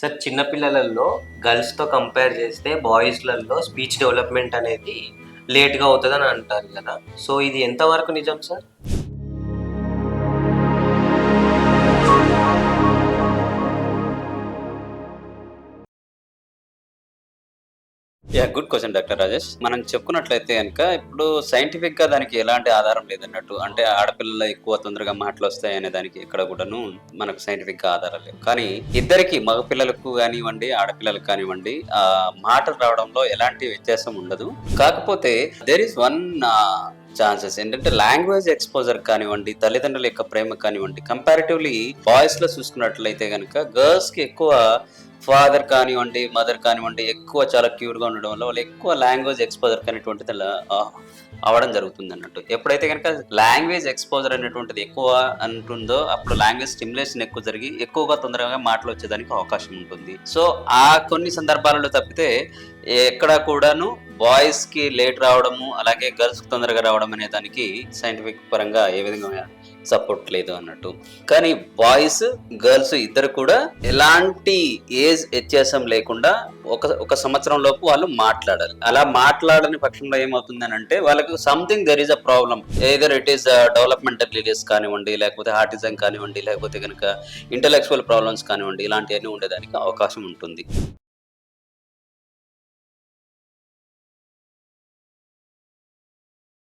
Sir చిన్న పిల్లలలో గర్ల్స్‌తో compare చేస్తే బాయ్స్‌లలో స్పీచ్ డెవలప్‌మెంట్ అనేది లేట్‌గా అవుతదని అంటారు కదా! సో, ఇది ఎంత వరకు నిజం sir? Good question doctor Rajesh. మనం చెప్పుకున్నట్లయితే గనక ఇప్పుడు సైంటిఫిక్‌గా దానికి ఎలాంటి ఆధారం లేదన్నట్టు. అంటే ఆడపిల్లలు ఎక్కువ తొందరగా మాటలొస్తాయనే దానికి ఎక్కడ కూడాను మనకు సైంటిఫిక్‌గా ఆధారాలు లేవు. కానీ ఇద్దరికీ మగ పిల్లలకు గానివ్వండి, ఆడపిల్లలకు కానివ్వండి మాటలు రావడంలో ఎలాంటి వ్యత్యాసం ఉండదు. కాకపోతే దేర్ ఈస్ వన్ ఛాన్సెస్ ఏంటంటే లాంగ్వేజ్ ఎక్స్‌పోజర్ కానివ్వండి, తల్లిదండ్రుల యొక్క ప్రేమ కానివ్వండి, కంపారిటివ్‌లీ బాయ్స్‌లో చూసుకున్నట్లయితే గనక గర్ల్స్‌కి ఎక్కువ ఫాదర్ కానివ్వండి, మదర్ కానివ్వండి ఎక్కువ చాలా క్యూట్‌గా ఉండడం వల్ల వాళ్ళు ఎక్కువ లాంగ్వేజ్ ఎక్స్‌పోజర్ అనేటువంటిది అవ్వడం జరుగుతుందన్నట్టు. ఎప్పుడైతే గనక లాంగ్వేజ్ ఎక్స్‌పోజర్ అనేటువంటిది ఎక్కువ అంటుందో అప్పుడు లాంగ్వేజ్ స్టిమ్యులేషన్ ఎక్కువ జరిగి ఎక్కువగా తొందరగా మాటలొచ్చేదానికి అవకాశం ఉంటుంది. సో, ఆ కొన్ని సందర్భాలలో తప్పితే ఎక్కడ కూడాను బాయ్స్‌కి లేట్ రావడము, అలాగే గర్ల్స్‌కి తొందరగా రావడం అనే దానికి సైంటిఫిక్ పరంగా ఏ విధంగా సపోర్ట్ లేదు అన్నట్టు. కానీ బాయ్స్, గర్ల్స్ ఇద్దరు కూడా ఎలాంటి ఏజ్ వ్యత్యాసం లేకుండా ఒక సంవత్సరం లోపు వాళ్ళు మాట్లాడాలి. అలా మాట్లాడని పక్షంలో ఏమవుతుందనంటే వాళ్ళకి something there is a problem. Either it is developmental delays కానివ్వండి, లేకపోతే హార్టిజం కానివ్వండి, లేకపోతే గనక ఇంటలెక్చువల్ ప్రాబ్లమ్స్ కానివ్వండి, ఇలాంటివన్నీ ఉండేదానికి అవకాశం ఉంటుంది.